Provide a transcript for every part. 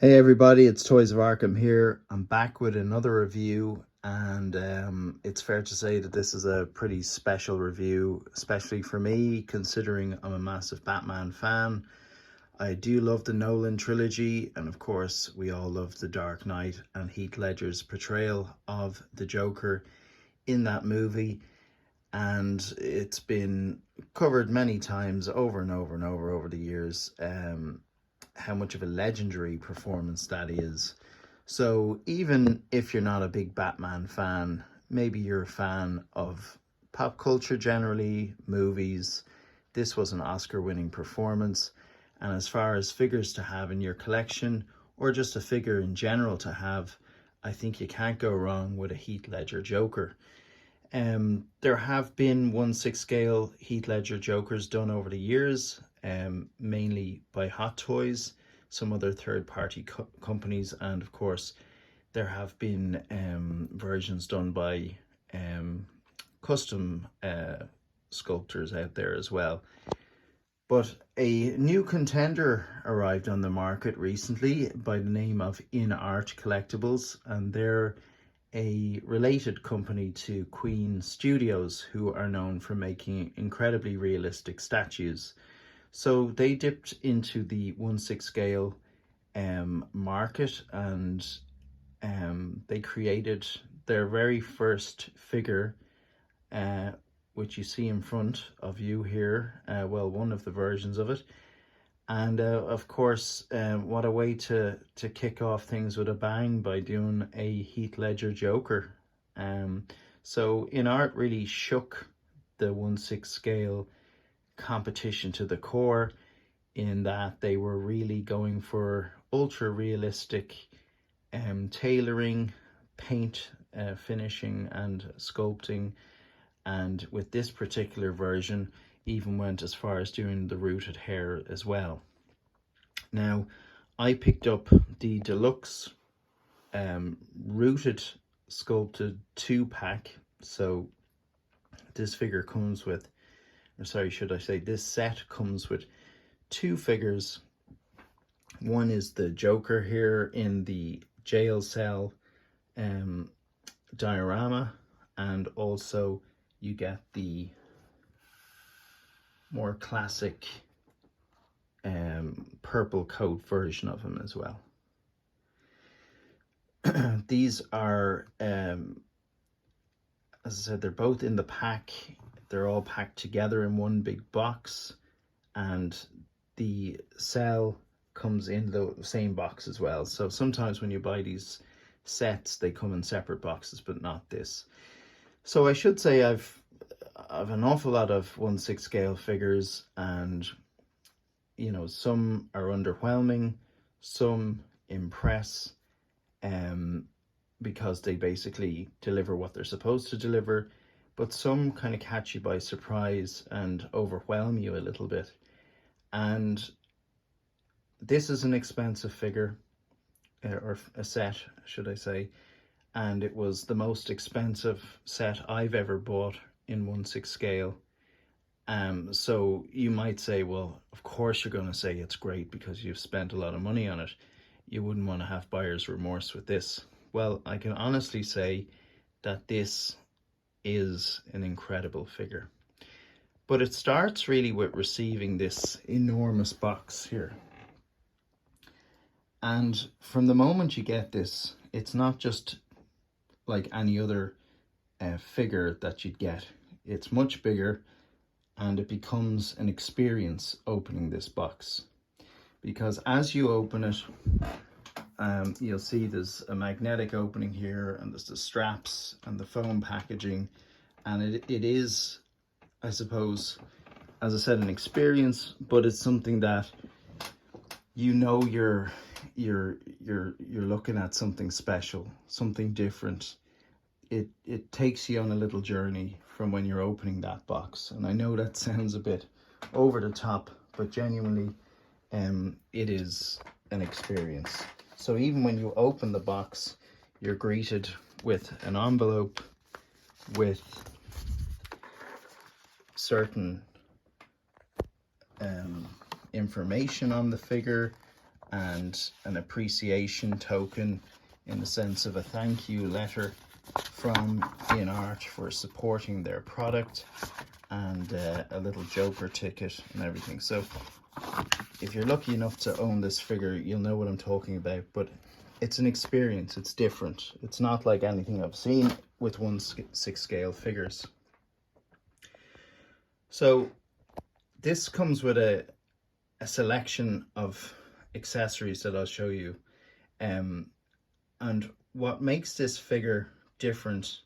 Hey everybody, it's Toys of Arkham here. I'm back with another review, and it's fair to say that this is a pretty special review, especially for me, considering I'm a massive Batman fan. I do love the Nolan trilogy, and of course, we all love The Dark Knight and Heath Ledger's portrayal of the Joker in that movie. And it's been covered many times over and over and over the years. How much of a legendary performance that is. So even if you're not a big Batman fan, maybe you're a fan of pop culture generally, movies, this was an Oscar-winning performance. And as far as figures to have in your collection, or just a figure in general to have, I think you can't go wrong with a Heath Ledger Joker. There have been 1/6 scale Heath Ledger Jokers done over the years, mainly by Hot Toys, some other third-party companies, and of course there have been versions done by custom sculptors out there as well. But a new contender arrived on the market recently by the name of InArt Collectibles, and they're a related company to Queen Studios, who are known for making incredibly realistic statues. So they dipped into the 1/6 scale market, and they created their very first figure, which you see in front of you here. Well, one of the versions of it. And of course, what a way to kick off things with a bang by doing a Heath Ledger Joker. So InArt really shook the 1/6 scale competition to the core, in that they were really going for ultra realistic tailoring, paint finishing and sculpting. And with this particular version, even went as far as doing the rooted hair as well. Now, I picked up the deluxe rooted sculpted 2-pack. So this figure comes with, or sorry, should I say, this set comes with 2 figures. One is the Joker here in the jail cell diorama, and also you get the more classic purple coat version of him as well. These are, as I said, they're both in the pack. They're all packed together in one big box, and the cell comes in the same box as well. So sometimes when you buy these sets, they come in separate boxes, but not this. So I should say I've an awful lot of 1/6 scale figures, and you know, some are underwhelming, some impress, because they basically deliver what they're supposed to deliver, but some kind of catch you by surprise and overwhelm you a little bit. And this is an expensive figure, or a set, should I say, and it was the most expensive set I've ever bought in 1/6 scale. So you might say, well, of course you're going to say it's great because you've spent a lot of money on it. You wouldn't want to have buyer's remorse with this. Well, I can honestly say that this is an incredible figure. But it starts really with receiving this enormous box here. And from the moment you get this, it's not just like any other figure that you'd get. It's much bigger, and it becomes an experience opening this box. Because as you open it, you'll see there's a magnetic opening here, and there's the straps and the foam packaging. And it is, I suppose, as I said, an experience, but it's something that you know you're looking at something special, something different. It takes you on a little journey from when you're opening that box. And I know that sounds a bit over the top, but genuinely, it is an experience. So even when you open the box, you're greeted with an envelope with certain information on the figure, and an appreciation token in the sense of a thank you letter from InArt for supporting their product, and a little Joker ticket and everything. So if you're lucky enough to own this figure, you'll know what I'm talking about, but it's an experience. It's different. It's not like anything I've seen with 1/6 scale figures. So this comes with a selection of accessories that I'll show you. And what makes this figure different,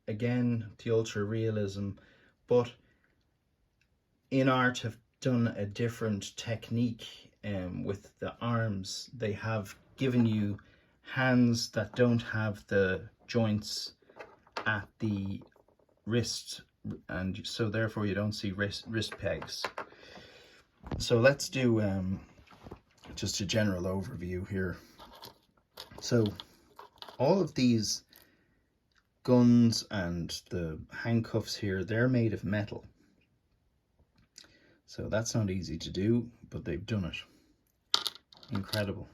again, the ultra realism, but InArt have done a different technique with the arms. They have given you hands that don't have the joints at the wrist, and so therefore you don't see wrist pegs. So let's do just a general overview here. So all of these guns and the handcuffs here, they're made of metal. So that's not easy to do, but they've done it. Incredible.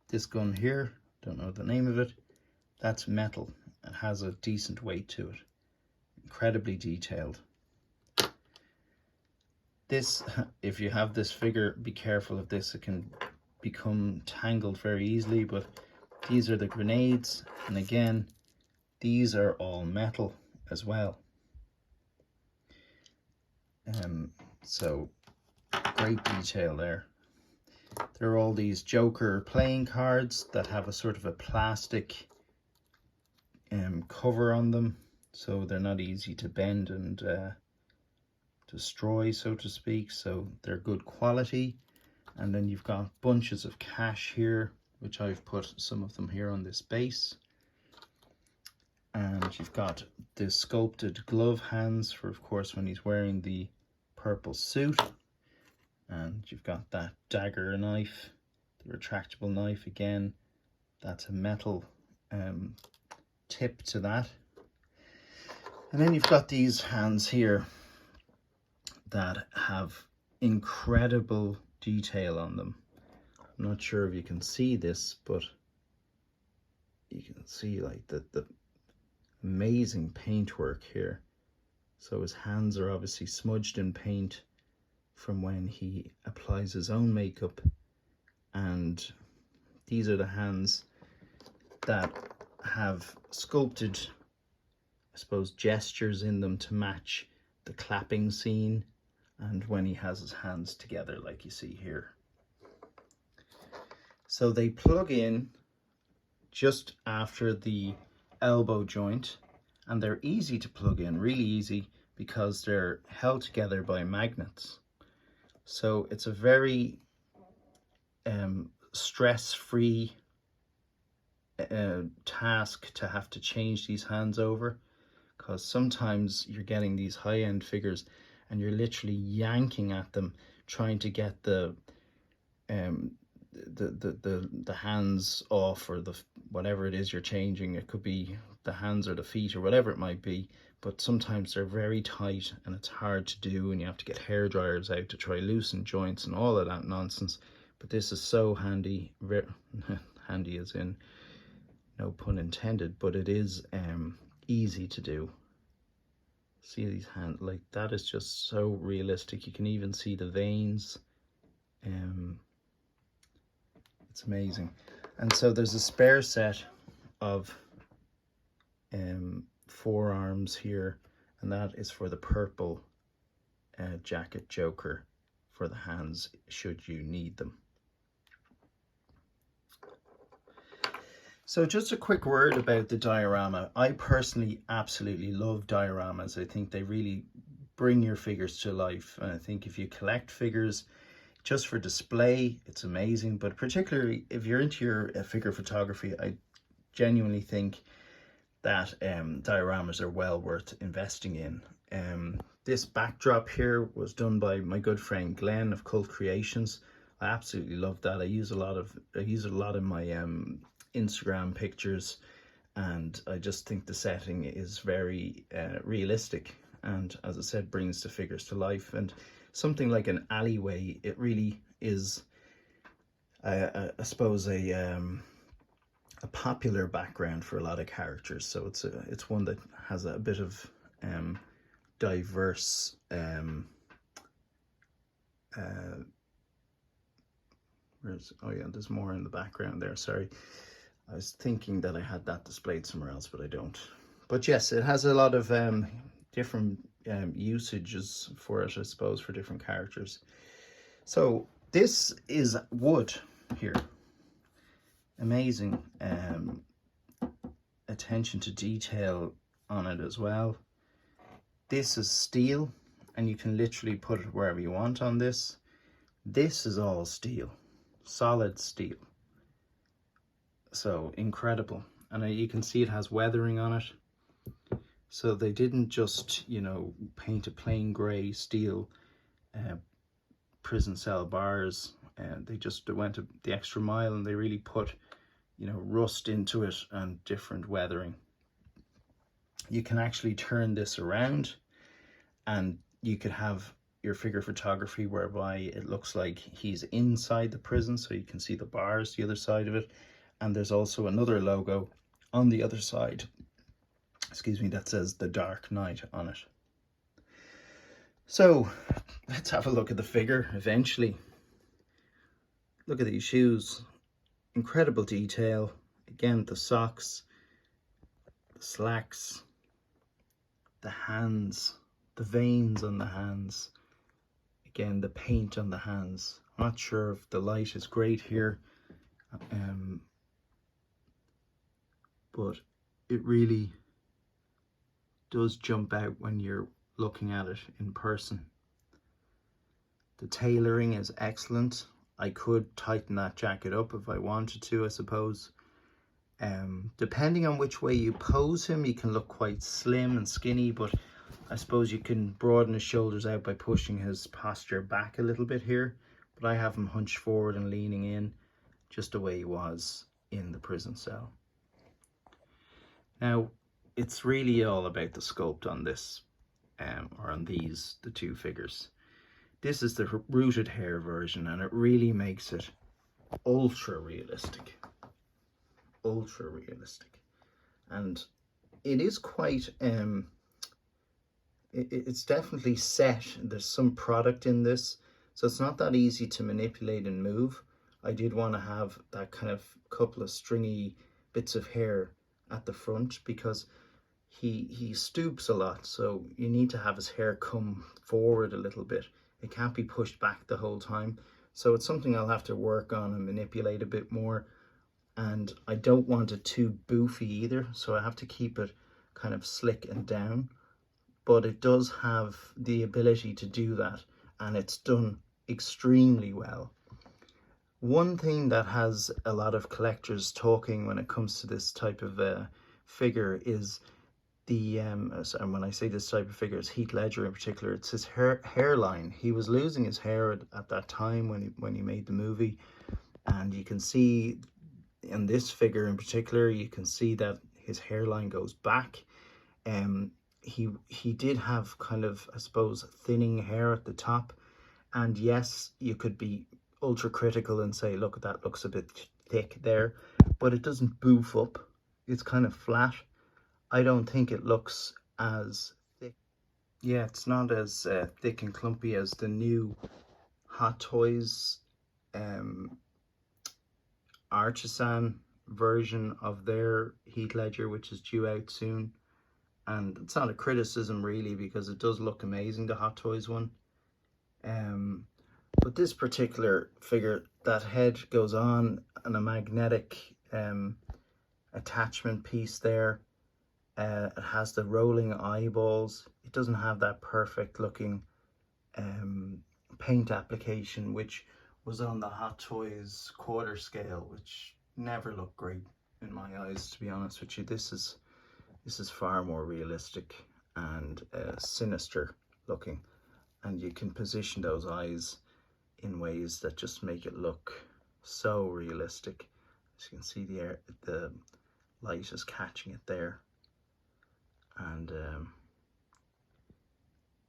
This gun here, don't know the name of it, that's metal. It has a decent weight to it. Incredibly detailed. This, if you have this figure, be careful of this. It can become tangled very easily, but these are the grenades. And again, these are all metal as well. So great detail there. There are all these Joker playing cards that have a sort of a plastic cover on them, so they're not easy to bend and destroy, so to speak. So they're good quality. And then you've got bunches of cash here, which I've put some of them here on this base. And you've got the sculpted glove hands for, of course, when he's wearing the purple suit. And you've got that dagger knife, the retractable knife again. That's a metal tip to that. And then you've got these hands here that have incredible detail on them. I'm not sure if you can see this, but you can see like the amazing paintwork here. So his hands are obviously smudged in paint from when he applies his own makeup, and these are the hands that have sculpted, I suppose, gestures in them to match the clapping scene and when he has his hands together like you see here. So they plug in just after the elbow joint, and they're easy to plug in, really easy, because they're held together by magnets. So it's a very stress-free task to have to change these hands over, because sometimes you're getting these high-end figures and you're literally yanking at them trying to get the hands off, or the whatever it is you're changing. It could be the hands or the feet or whatever it might be, but sometimes they're very tight and it's hard to do, and you have to get hair dryers out to try loosen joints and all of that nonsense. But this is so handy, handy as in no pun intended, but it is easy to do. See these hands, like that is just so realistic. You can even see the veins. It's amazing. And so there's a spare set of forearms here, and that is for the purple jacket Joker for the hands, should you need them. So just a quick word about the diorama. I personally absolutely love dioramas. I think they really bring your figures to life. And I think if you collect figures just for display, it's amazing. But particularly if you're into your figure photography, I genuinely think that dioramas are well worth investing in. This backdrop here was done by my good friend Glenn of Cult Creations. I absolutely love that. I use it a lot in my Instagram pictures, and I just think the setting is very realistic, and as I said, brings the figures to life. And something like an alleyway, it really is I suppose a popular background for a lot of characters. So it's one that has a bit of diverse oh yeah, there's more in the background there, sorry. I was thinking that I had that displayed somewhere else, but I don't. But yes, it has a lot of different usages for it, I suppose, for different characters. So this is wood here. Amazing attention to detail on it as well. This is steel, and you can literally put it wherever you want on this. This is all steel, solid steel. So incredible. And you can see it has weathering on it. So they didn't just, you know, paint a plain grey steel prison cell bars. They just went the extra mile, and they really put, you know, rust into it and different weathering. You can actually turn this around, and you could have your figure photography whereby it looks like he's inside the prison, so you can see the bars the other side of it. And there's also another logo on the other side, excuse me, that says The Dark Knight on it. So let's have a look at the figure eventually. Look at these shoes, incredible detail. Again, the socks, the slacks, the hands, the veins on the hands. Again, the paint on the hands. I'm not sure if the light is great here, but it really does jump out when you're looking at it in person. The tailoring is excellent. I could tighten that jacket up if I wanted to, I suppose. Depending on which way you pose him, he can look quite slim and skinny, but I suppose you can broaden his shoulders out by pushing his posture back a little bit here. But I have him hunched forward and leaning in, just the way he was in the prison cell. Now, it's really all about the sculpt on this, or on these, the two figures. This is the rooted hair version, and it really makes it ultra realistic. Ultra realistic. And it is quite, it's definitely set. There's some product in this, so it's not that easy to manipulate and move. I did want to have that kind of couple of stringy bits of hair at the front, because he stoops a lot, so you need to have his hair come forward a little bit. It can't be pushed back the whole time. So it's something I'll have to work on and manipulate a bit more. And I don't want it too boofy either, so I have to keep it kind of slick and down. But it does have the ability to do that, and it's done extremely well. One thing that has a lot of collectors talking when it comes to this type of figure is the, and when I say this type of figure, it's Heath Ledger in particular, it's his hairline. He was losing his hair at that time when he made the movie, and you can see in this figure in particular, you can see that his hairline goes back. He did have kind of, I suppose, thinning hair at the top, and yes, you could be ultra critical and say, look, that looks a bit thick there, but it doesn't boof up. It's kind of flat. I don't think it looks as thick. Yeah, it's not as thick and clumpy as the new Hot Toys Artisan version of their Heath Ledger, which is due out soon. And it's not a criticism really, because it does look amazing, the Hot Toys one. But this particular figure, that head goes on and a magnetic attachment piece there. It has the rolling eyeballs. It doesn't have that perfect looking paint application, which was on the Hot Toys quarter scale, which never looked great in my eyes, to be honest with you. This is far more realistic and sinister looking, and you can position those eyes in ways that just make it look so realistic. As you can see, the light is catching it there, and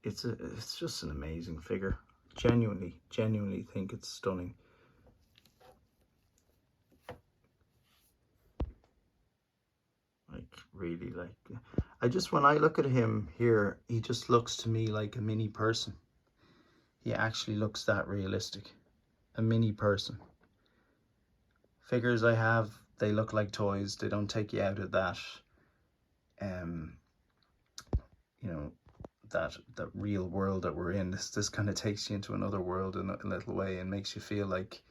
it's just an amazing figure. Genuinely think it's stunning. really. Like, when I look at him here, he just looks to me like a mini person. He actually looks that realistic, a mini person. Figures I have, they look like toys. They don't take you out of that, you know, that real world that we're in. This kind of takes you into another world in a little way and makes you feel like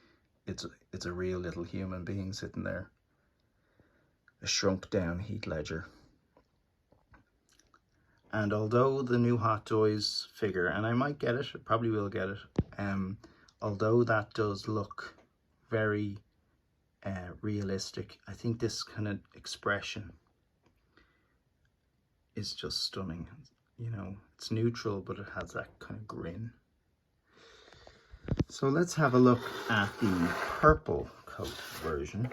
it's a real little human being sitting there. A shrunk down Heath Ledger. And although the new Hot Toys figure, and I might get it, I probably will get it, although that does look very realistic, I think this kind of expression is just stunning. You know, it's neutral, but it has that kind of grin. So let's have a look at the purple coat version.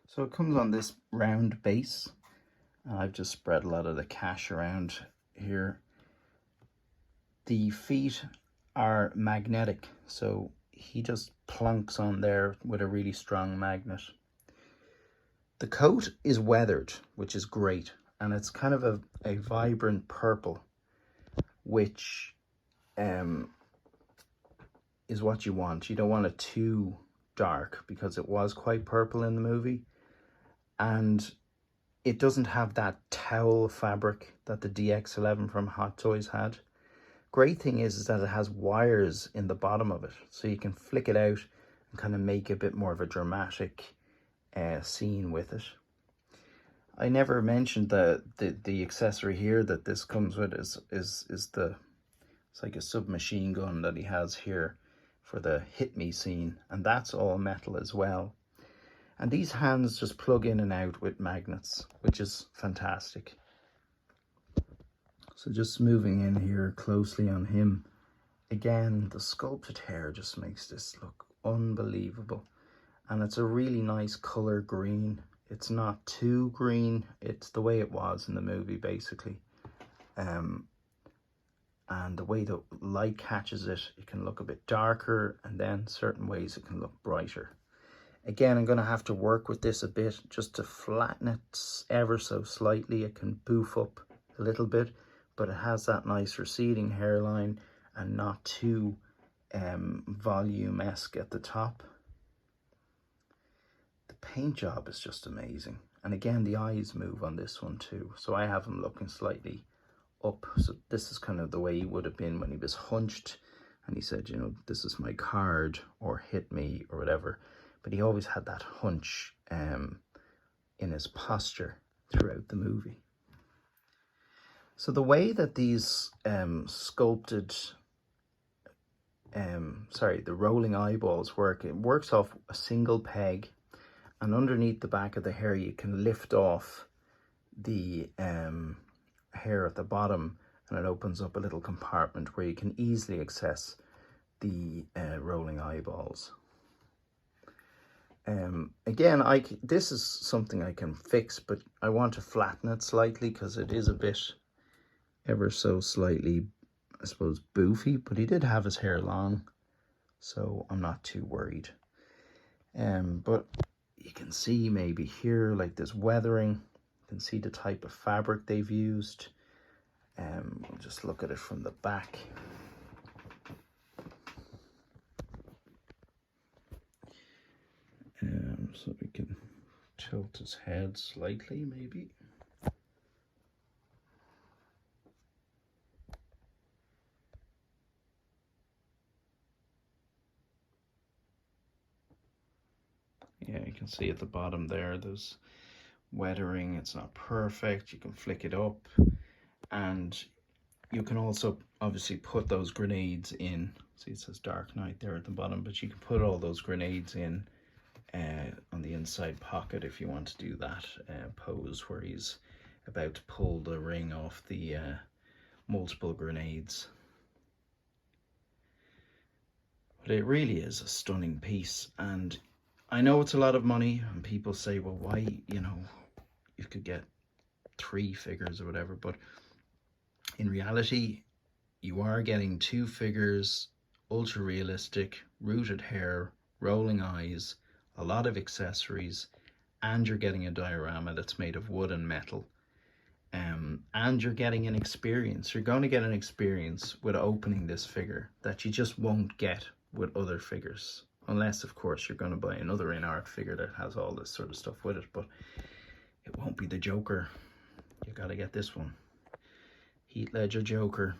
So it comes on this round base. I've just spread a lot of the cash around here. The feet are magnetic, so he just plunks on there with a really strong magnet. The coat is weathered, which is great, and it's kind of a vibrant purple, which is what you want. You don't want it too dark because it was quite purple in the movie, and it doesn't have that towel fabric that the DX11 from Hot Toys had. Great thing is that it has wires in the bottom of it, so you can flick it out and kind of make a bit more of a dramatic scene with it. I never mentioned the accessory here that this comes with is it's like a submachine gun that he has here for the hit me scene, and that's all metal as well. And these hands just plug in and out with magnets, which is fantastic. So just moving in here closely on him. Again, the sculpted hair just makes this look unbelievable. And it's a really nice color green. It's not too green. It's the way it was in the movie, basically. And the way the light catches it, it can look a bit darker, and then certain ways it can look brighter. Again, I'm going to have to work with this a bit just to flatten it ever so slightly. It can boof up a little bit, but it has that nice receding hairline and not too volume-esque at the top. The paint job is just amazing. And again, the eyes move on this one too. So I have him looking slightly up. So this is kind of the way he would have been when he was hunched. And he said, you know, this is my card, or hit me, or whatever. But he always had that hunch in his posture throughout the movie. So the way that these sculpted, the rolling eyeballs work, it works off a single peg, and underneath the back of the hair you can lift off the hair at the bottom, and it opens up a little compartment where you can easily access the rolling eyeballs. Again, this is something I can fix, but I want to flatten it slightly because it is a bit ever so slightly, I suppose, boofy, but he did have his hair long, so I'm not too worried. But you can see maybe here, like this weathering, you can see the type of fabric they've used. We'll just look at it from the back. So we can tilt his head slightly, maybe. Yeah, you can see at the bottom there's weathering. It's not perfect. You can flick it up, and you can also obviously put those grenades in. See, it says Dark Knight there at the bottom, but you can put all those grenades in on the inside pocket if you want to do that pose where he's about to pull the ring off the multiple grenades. But it really is a stunning piece, and I know it's a lot of money, and people say, well, why, you know, you could get 3 figures or whatever, but in reality, you are getting 2 figures ultra realistic, rooted hair, rolling eyes, a lot of accessories, and you're getting a diorama that's made of wood and metal. And you're getting an experience. You're going to get an experience with opening this figure that you just won't get with other figures. Unless, of course, you're going to buy another InArt figure that has all this sort of stuff with it. But it won't be the Joker. You got to get this one. Heath Ledger Joker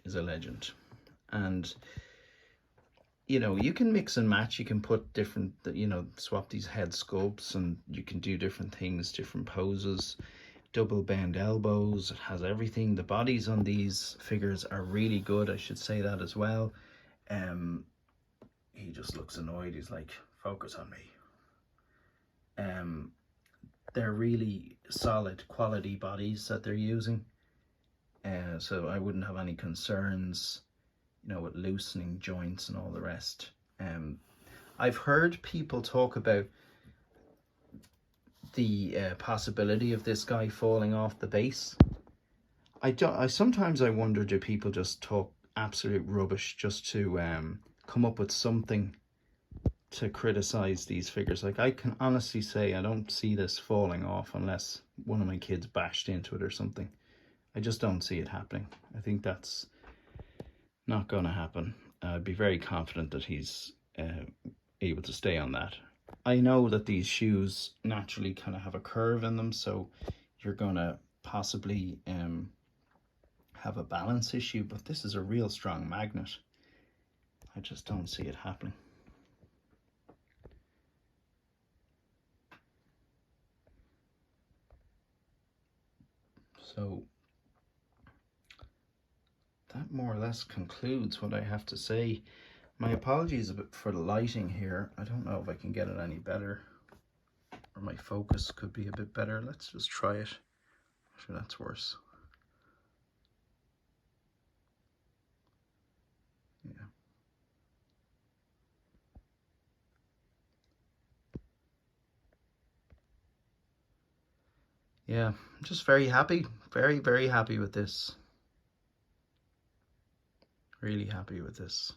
is a legend. And, you know, you can mix and match. You can put different, you know, swap these head sculpts, and you can do different things, different poses. Double bend elbows, it has everything. The bodies on these figures are really good, I should say that as well. He just looks annoyed. He's like, focus on me. They're really solid quality bodies that they're using, so I wouldn't have any concerns, you know, with loosening joints and all the rest. I've heard people talk about the possibility of this guy falling off the base. Sometimes I wonder, do people just talk absolute rubbish just to come up with something to criticize these figures? Like, I can honestly say I don't see this falling off unless one of my kids bashed into it or something. I just don't see it happening. I think that's not going to happen. I'd be very confident that he's able to stay on that. I know that these shoes naturally kind of have a curve in them, so you're going to possibly have a balance issue, but this is a real strong magnet. I just don't see it happening. So that more or less concludes what I have to say. My apologies a bit for the lighting here. I don't know if I can get it any better, or my focus could be a bit better. Let's just try it. I'm sure that's worse. Yeah. Yeah, I'm just very happy. Very, very happy with this. Really happy with this.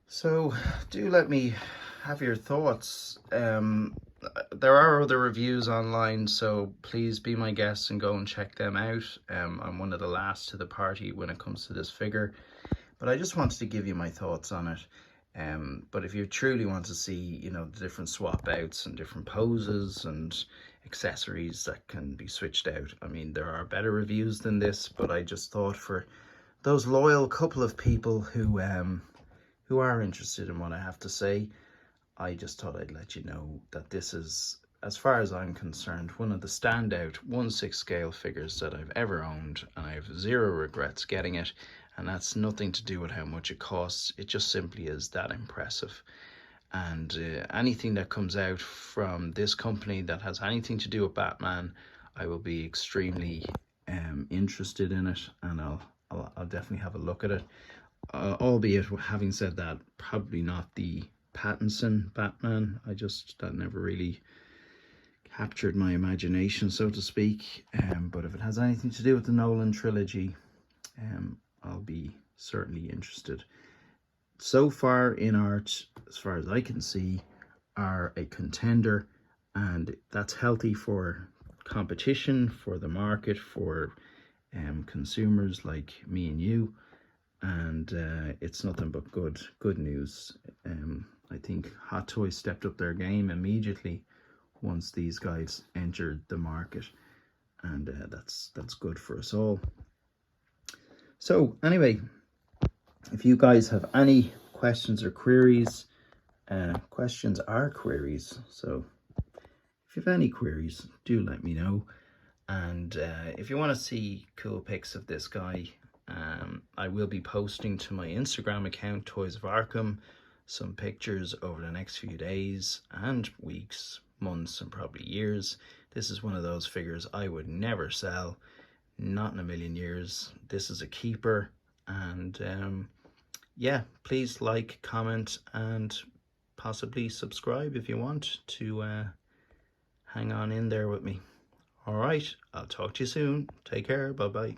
So do let me have your thoughts. There are other reviews online, so please be my guest and go and check them out. I'm one of the last to the party when it comes to this figure, but I just wanted to give you my thoughts on it. But if you truly want to see, you know, the different swap outs and different poses and accessories that can be switched out, I mean, there are better reviews than this, but I just thought for those loyal couple of people who are interested in what I have to say, I just thought I'd let you know that this is, as far as I'm concerned, one of the standout 1/6 scale figures that I've ever owned, and I have zero regrets getting it. And that's nothing to do with how much it costs. It just simply is that impressive. And anything that comes out from this company that has anything to do with Batman, I will be extremely interested in it, and I'll definitely have a look at it. Albeit, having said that, probably not the Pattinson Batman. That never really captured my imagination, so to speak. But if it has anything to do with the Nolan trilogy, I'll be certainly interested. So far, InArt, as far as I can see, are a contender, and that's healthy for competition, for the market, for consumers like me and you. And it's nothing but good news. I think Hot Toys stepped up their game immediately once these guys entered the market, and that's good for us all. So anyway, if you guys have any questions or queries, questions are queries, so if you have any queries, do let me know. And if you want to see cool pics of this guy, I will be posting to my Instagram account, Toys of Arkham, some pictures over the next few days and weeks, months, and probably years. This is one of those figures I would never sell, not in a million years. This is a keeper. And yeah, please like, comment, and possibly subscribe if you want to hang on in there with me. All right, I'll talk to you soon. Take care. Bye-bye.